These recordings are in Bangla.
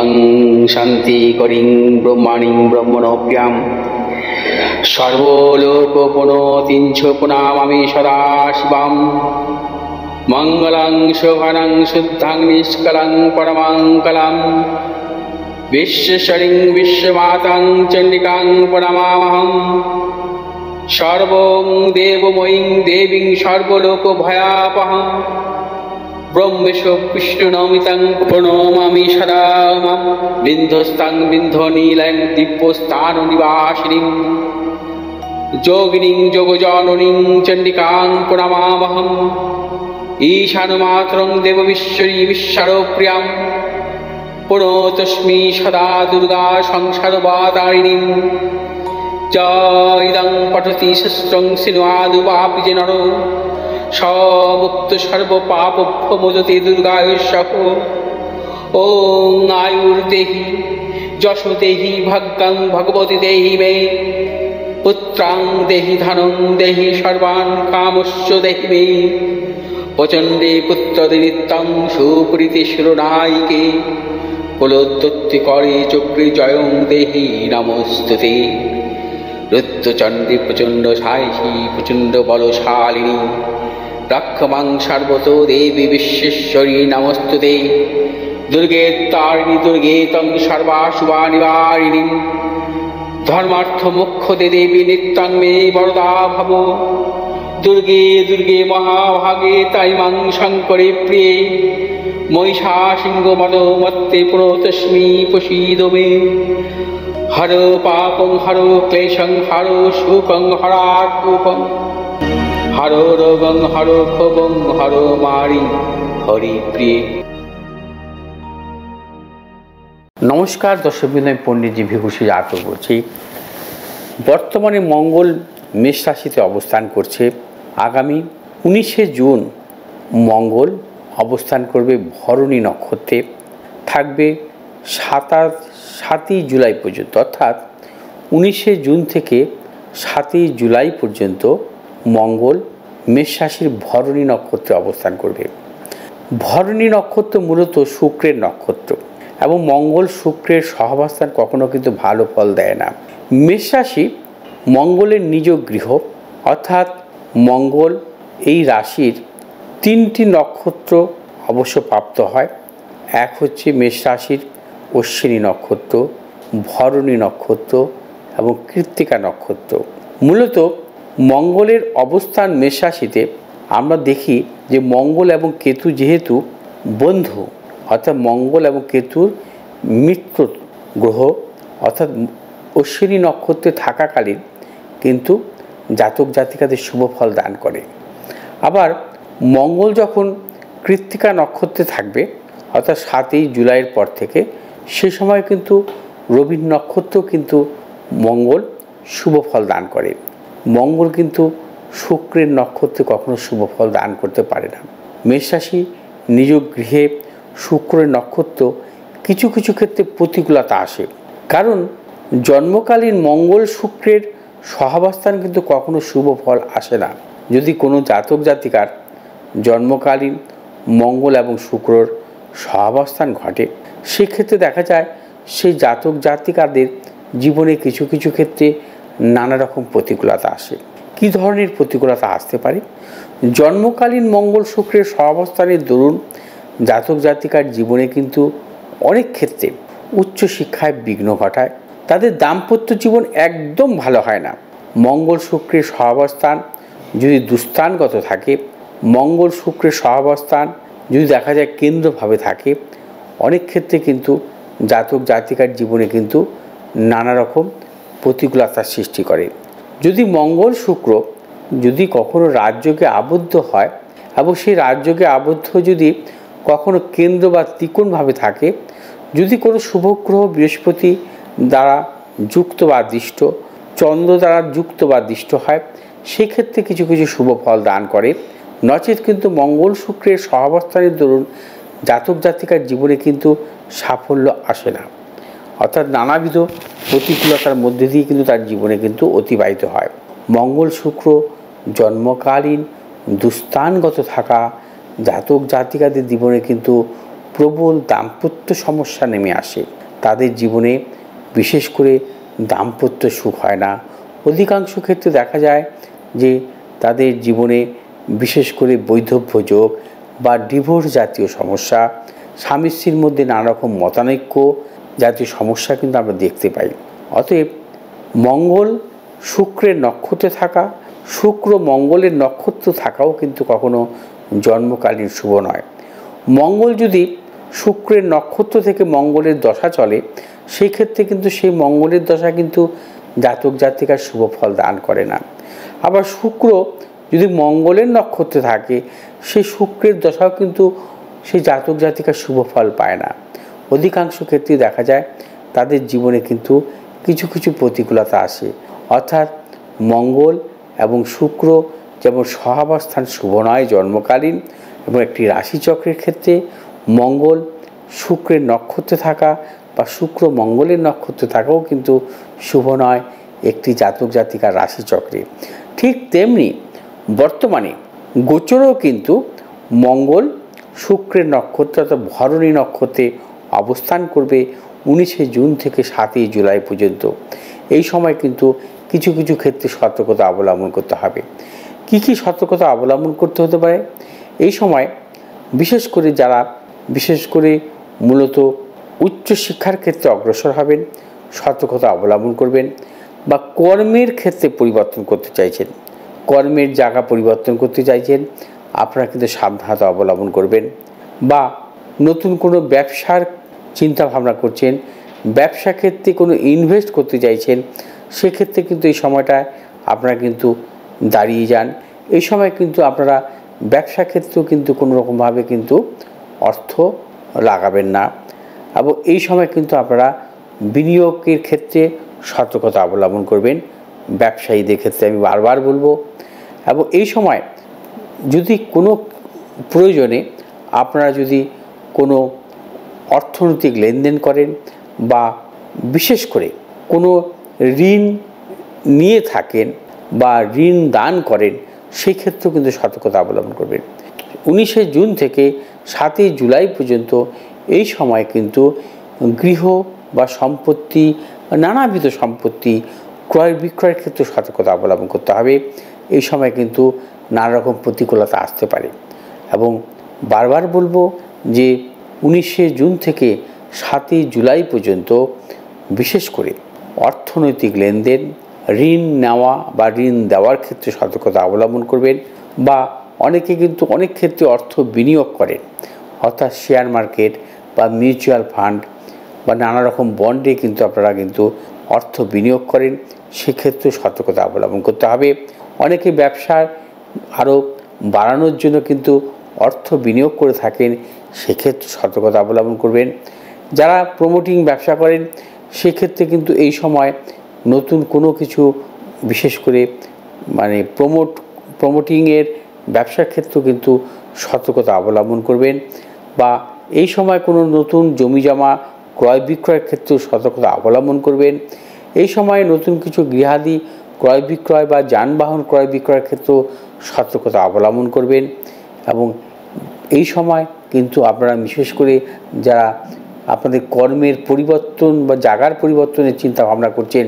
শিবং শান্তি করিং ব্রহ্মাণিং ব্রহ্মণোপ্যাম সর্বলোকপুনতিঞ্চ প্রণামামি সদা শিবম মঙ্গলং শোভনং শুদ্ধং নিষ্কলং পরমঙ্গলম বিশ্বশ্বরিং বিশ্বমাতাং চণ্ডিকাং প্রণমামহম সর্বং দেবময়ীং দেবীং সর্বলোকভয়াপহম ব্রহ্মেশ বিষ্ণুনমিতং প্রণমামি সদা মাম বিন্ধস্তাং বিন্ধনীলং দিব্যস্থাননিবাসিনীং যোগিনীং যোগজননীং চণ্ডিকাং প্রণমামহম ঈশানমাতরং দেববিশ্বরী বিশ্বরপ্রিয়াং প্রণতস্মি সদা দুর্গা সংসারবাতারিণীং ইদং পঠতি শস্ত্রং সিনুয়াদুপাপি যে নর সমুক্ত সর্বপাপভ্যো মোদতে দুর্গায়ুষ্যঃ ওং আয়ুর্দেহি যশো দেহি ভাগ্যং ভগবতী দেহি মে পুত্রাং দেহি ধনং দেহি সর্বান কামস্য দেহি মে প্রচণ্ডে পুত্রদে নিত্যং সুপ্রীতি শিরোনায়িকে কুলোদ্যুক্তি করে চক্রে জয়ং দেহি নমস্তুতে রুদ্রচণ্ডী প্রচণ্ড সাহসী প্রচণ্ড বলশালিনী রক্ষমাং সর্বতো দেবী বিশ্বেশ্বরী নমস্তুতে দুর্গে তারিণী দুর্গে তং সর্বাশুভা নিবারিণী ধর্মার্থ মোক্ষদে দেবী নিত্যং মে বরদা ভব দুর্গে দুর্গে মহাভাগে তাই মাং শঙ্করে প্রিয়ে মহিষা সিংহ মদমত্তে প্রতস্মি প্রসীদ মে হর পাপং হর ক্লেশং হর সুখং হরাকুপং হর রোগং হর ক্ষোভং হর মারি হরি প্রিয়ে। নমস্কার দর্শকবৃন্দ, আমি পণ্ডিতজি ভিভূষী জাতক বলছি। বর্তমানে মঙ্গল মেষ রাশিতে অবস্থান করছে। আগামী 19শে জুন মঙ্গল অবস্থান করবে ভরণী নক্ষত্রে, থাকবে 7ই জুলাই পর্যন্ত, অর্থাৎ 19শে জুন থেকে 7ই জুলাই পর্যন্ত মঙ্গল মেষ রাশির ভরণী নক্ষত্রে অবস্থান করবে। ভরণী নক্ষত্র মূলত শুক্রের নক্ষত্র এবং মঙ্গল শুক্রের সহাবস্থান কখনো কিন্তু ভালো ফল দেয় না। মেষ রাশি মঙ্গলের নিজ গৃহ, অর্থাৎ মঙ্গল এই রাশির 3টি নক্ষত্র অবশ্য প্রাপ্ত হয়। এক হচ্ছে মেষ রাশির অশ্বিনী নক্ষত্র, ভরণী নক্ষত্র এবং কৃত্তিকা নক্ষত্র। মূলত মঙ্গলের অবস্থান মেষ রাশিতে আমরা দেখি যে মঙ্গল এবং কেতু যেহেতু বন্ধু, অর্থাৎ মঙ্গল এবং কেতুর মিত্র গ্রহ, অর্থাৎ অশ্বিনী নক্ষত্রে থাকাকালীন কিন্তু জাতক জাতিকাদের শুভ ফল দান করে। আবার মঙ্গল যখন কৃত্তিকা নক্ষত্রে থাকবে, অর্থাৎ 7ই জুলাইয়ের পর থেকে, সে সময় কিন্তু রবির নক্ষত্র কিন্তু মঙ্গল শুভ ফল দান করে। মঙ্গল কিন্তু শুক্রের নক্ষত্রে কখনো শুভ ফল দান করতে পারে না। মেষ রাশি নিজ গৃহে শুক্রের নক্ষত্র কিছু কিছু ক্ষেত্রে প্রতিকূলতা আসে, কারণ জন্মকালীন মঙ্গল শুক্রের সহাবস্থান কিন্তু কখনো শুভ ফল আসে না। যদি কোনো জাতক জাতিকার জন্মকালীন মঙ্গল এবং শুক্রর সহাবস্থান ঘটে, সেক্ষেত্রে দেখা যায় সেই জাতক জাতিকাদের জীবনে কিছু কিছু ক্ষেত্রে নানা রকম প্রতিকূলতা আসে। কী ধরনের প্রতিকূলতা আসতে পারে? জন্মকালীন মঙ্গল শুক্রের সহাবস্থানের দরুন জাতক জাতিকার জীবনে কিন্তু অনেক ক্ষেত্রে উচ্চশিক্ষায় বিঘ্ন ঘটায়। তাদের দাম্পত্য জীবন একদম ভালো হয় না। মঙ্গল শুক্রের সহাবস্থান যদি দুস্থানগত থাকে, মঙ্গল শুক্রের সহাবস্থান যদি দেখা যায় কেন্দ্রভাবে থাকে, অনেক ক্ষেত্রে কিন্তু জাতক জাতিকার জীবনে কিন্তু নানা রকম প্রতিকূলতার সৃষ্টি করে। যদি মঙ্গল শুক্র যদি কখনো রাজযোগে আবদ্ধ হয় এবং সেই রাজযোগে আবদ্ধ যদি কখনো কেন্দ্র বা ত্রিকোণভাবে থাকে, যদি কোনো শুভগ্রহ বৃহস্পতি দ্বারা যুক্ত বা দৃষ্ট, চন্দ্র দ্বারা যুক্ত বা দৃষ্ট হয়, সেক্ষেত্রে কিছু কিছু শুভ ফল দান করে। নচেত কিন্তু মঙ্গল শুক্রের সহাবস্থানের দরুন জাতক জাতিকার জীবনে কিন্তু সাফল্য আসে না, অর্থাৎ নানাবিধ প্রতিকূলতার মধ্যে দিয়ে কিন্তু তার জীবনে কিন্তু অতিবাহিত হয়। মঙ্গল শুক্র জন্মকালীন দুস্থানগত থাকা জাতক জাতিকাদের জীবনে কিন্তু প্রবল দাম্পত্য সমস্যা নেমে আসে। তাদের জীবনে বিশেষ করে দাম্পত্য সুখ হয় না। অধিকাংশ ক্ষেত্রে দেখা যায় যে তাদের জীবনে বিশেষ করে বৈধব্য যোগ বা ডিভোর্স জাতীয় সমস্যা, স্বামী স্ত্রীর মধ্যে নানা রকম মতানৈক্য জাতীয় সমস্যা কিন্তু আমরা দেখতে পাই। অতএব মঙ্গল শুক্রের নক্ষত্রে থাকা, শুক্র মঙ্গলের নক্ষত্র থাকাও কিন্তু কখনো জন্মকালীন শুভ নয়। মঙ্গল যদি শুক্রের নক্ষত্র থেকে মঙ্গলের দশা চলে, সেই ক্ষেত্রে কিন্তু সেই মঙ্গলের দশা কিন্তু জাতক জাতিকার শুভ ফল দান করে না। আবার শুক্র যদি মঙ্গলের নক্ষত্রে থাকে, সেই শুক্রের দশাও কিন্তু সেই জাতক জাতিকার শুভ ফল পায় না। অধিকাংশ ক্ষেত্রে দেখা যায় তাদের জীবনে কিন্তু কিছু কিছু প্রতিকূলতা আসে। অর্থাৎ মঙ্গল এবং শুক্র যেমন সহাবস্থান শুভ নয় জন্মকালীন, এবং একটি রাশিচক্রের ক্ষেত্রে মঙ্গল শুক্রের নক্ষত্রে থাকা বা শুক্র মঙ্গলের নক্ষত্রে থাকাও কিন্তু শুভ নয় একটি জাতক জাতিকার রাশিচক্রে। ঠিক তেমনি বর্তমানে গোচরেও কিন্তু মঙ্গল শুক্রের নক্ষত্র অর্থাৎ ভরণী নক্ষত্রে অবস্থান করবে 19শে জুন থেকে 7ই জুলাই পর্যন্ত। এই সময় কিন্তু কিছু কিছু ক্ষেত্রে সতর্কতা অবলম্বন করতে হবে। কি কি সতর্কতা অবলম্বন করতে হতে পারে? এই সময় বিশেষ করে যারা মূলত উচ্চশিক্ষার ক্ষেত্রে অগ্রসর হবেন, সতর্কতা অবলম্বন করবেন, বা কর্মের ক্ষেত্রে পরিবর্তন করতে চাইছেন, কর্মের জায়গা পরিবর্তন করতে চাইছেন, আপনারা কিন্তু সাবধানতা অবলম্বন করবেন। বা নতুন কোনো ব্যবসার চিন্তা ভাবনা করছেন, ব্যবসা ক্ষেত্রে কোনো ইনভেস্ট করতে চাইছেন, সেক্ষেত্রে কিন্তু এই সময়টায় আপনারা কিন্তু দাঁড়িয়ে যান। এই সময় কিন্তু আপনারা ব্যবসা ক্ষেত্রেও কিন্তু কোনো রকমভাবে কিন্তু অর্থ লাগাবেন না। এবং এই সময় কিন্তু আপনারা বিনিয়োগের ক্ষেত্রে সতর্কতা অবলম্বন করবেন, ব্যবসায়ীদের ক্ষেত্রে আমি বারবার বলবো। এবং এই সময় যদি কোনো প্রয়োজনে আপনারা যদি কোনো অর্থনৈতিক লেনদেন করেন বা বিশেষ করে কোনো ঋণ নিয়ে থাকেন বা ঋণ দান করেন, সেই ক্ষেত্রেও কিন্তু সতর্কতা অবলম্বন করবেন। 19শে জুন থেকে 7ই জুলাই পর্যন্ত এই সময় কিন্তু গৃহ বা সম্পত্তি, নানাবিধ সম্পত্তি ক্রয় বিক্রয়ের ক্ষেত্রে সতর্কতা অবলম্বন করতে হবে। এই সময় কিন্তু নানা রকম প্রতিকূলতা আসতে পারে। এবং বারবার বলবো যে 19শে জুন থেকে 7ই জুলাই পর্যন্ত বিশেষ করে অর্থনৈতিক লেনদেন, ঋণ নেওয়া বা ঋণ দেওয়ার ক্ষেত্রে সতর্কতা অবলম্বন করবেন। বা অনেকে কিন্তু অনেক ক্ষেত্রে অর্থ বিনিয়োগ করেন, অর্থাৎ শেয়ার মার্কেট বা মিউচুয়াল ফান্ড বা নানা রকম বন্ডে কিন্তু আপনারা কিন্তু অর্থ বিনিয়োগ করেন, সেক্ষেত্রে সতর্কতা অবলম্বন করতে হবে। অনেকে ব্যবসার আরও বাড়ানোর জন্য কিন্তু অর্থ বিনিয়োগ করে থাকেন, সেক্ষেত্রে সতর্কতা অবলম্বন করবেন। যারা প্রমোটিং ব্যবসা করেন, সেক্ষেত্রে কিন্তু এই সময় নতুন কোনো কিছু বিশেষ করে প্রমোটিংয়ের ব্যবসার ক্ষেত্রেও কিন্তু সতর্কতা অবলম্বন করবেন। বা এই সময় কোনো নতুন জমি জমা ক্রয় বিক্রয়ের ক্ষেত্রেও সতর্কতা অবলম্বন করবেন। এই সময় নতুন কিছু গৃহাদি ক্রয় বিক্রয় বা যানবাহন ক্রয় বিক্রয়ের ক্ষেত্রেও সতর্কতা অবলম্বন করবেন। এবং এই সময় কিন্তু আপনারা বিশেষ করে যারা আপনাদের কর্মের পরিবর্তন বা জায়গার পরিবর্তনের চিন্তা ভাবনা করছেন,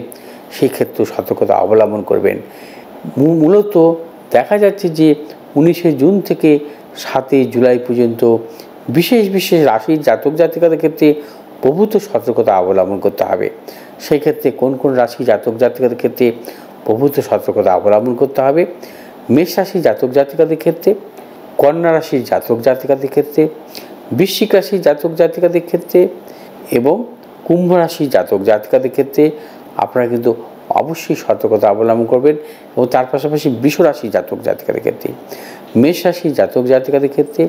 সেই ক্ষেত্রেও সতর্কতা অবলম্বন করবেন। মূলত দেখা যাচ্ছে যে 19শে জুন থেকে 7ই জুলাই পর্যন্ত বিশেষ বিশেষ রাশির জাতক জাতিকাদের ক্ষেত্রে প্রভূত সতর্কতা অবলম্বন করতে হবে। সেই ক্ষেত্রে কোন কোন রাশি জাতক জাতিকাদের ক্ষেত্রে প্রভূত সতর্কতা অবলম্বন করতে হবে? মেষ রাশি জাতক জাতিকাদের ক্ষেত্রে, কন্যা রাশির জাতক জাতিকাদের ক্ষেত্রে, বৃশ্চিক রাশির জাতক জাতিকাদের ক্ষেত্রে এবং কুম্ভ রাশির জাতক জাতিকাদের ক্ষেত্রে আপনারা কিন্তু অবশ্যই সতর্কতা অবলম্বন করবেন। এবং তার পাশাপাশি বৃষ রাশির জাতক জাতিকাদের ক্ষেত্রে, মেষ রাশির জাতক জাতিকাদের ক্ষেত্রে,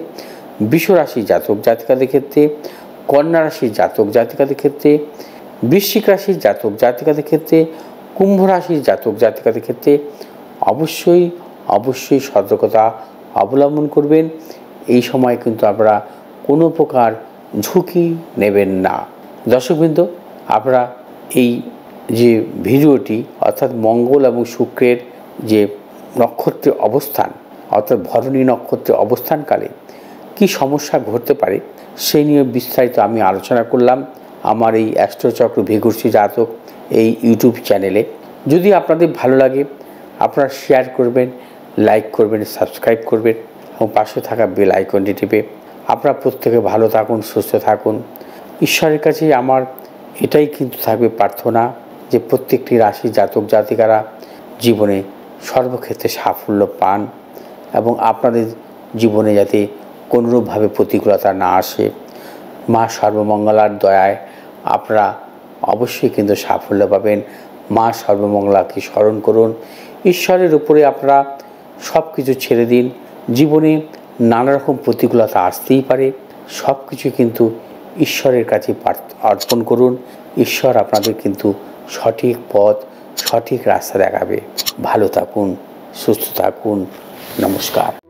বৃষ রাশির জাতক জাতিকাদের ক্ষেত্রে, কন্যা রাশির জাতক জাতিকাদের ক্ষেত্রে, বৃশ্চিক রাশির জাতক জাতিকাদের ক্ষেত্রে, কুম্ভ রাশির জাতক জাতিকাদের ক্ষেত্রে অবশ্যই সতর্কতা অবলম্বন করবেন। এই সময় কিন্তু আপনারা কোনো প্রকার ঝুঁকি নেবেন না। দর্শকবৃন্দ, আপনারা এই যে ভিডিওটি অর্থাৎ মঙ্গল এবং শুক্রের যে নক্ষত্রে অবস্থান অর্থাৎ ভরণী নক্ষত্রে অবস্থানকালে কি সমস্যা ঘটতে পারে সেই নিয়ে বিস্তারিত আমি আলোচনা করলাম আমার এই অ্যাস্ট্রোচক্র ভিগুর্ষি জাতক এই ইউটিউব চ্যানেলে। যদি আপনাদের ভালো লাগে আপনারা শেয়ার করবেন, লাইক করবেন, সাবস্ক্রাইব করবেন এবং পাশে থাকা বেল আইকনটি টিপে আপনারা প্রত্যেকে ভালো থাকুন, সুস্থ থাকুন। ঈশ্বরের কাছে আমার এটাই কিন্তু থাকবে প্রার্থনা যে প্রত্যেকটি রাশি জাতক জাতিকারা জীবনে সর্বক্ষেত্রে সাফল্য পান এবং আপনাদের জীবনে যাতে কোনোরূপভাবে প্রতিকূলতা না আসে। মা সর্বমঙ্গলার দয়ায় আপনারা অবশ্যই কিন্তু সাফল্য পাবেন। মা সর্বমঙ্গলাকে স্মরণ করুন, ঈশ্বরের উপরে আপনারা সব কিছু ছেড়ে দিন। জীবনে নানা রকম প্রতিকূলতা আসতেই পারে, সব কিছু কিন্তু ঈশ্বরের কাছে অর্পণ করুন। ঈশ্বর আপনাদের কিন্তু সঠিক পথ, সঠিক রাস্তা দেখাবে। ভালো থাকুন, সুস্থ থাকুন। নমস্কার।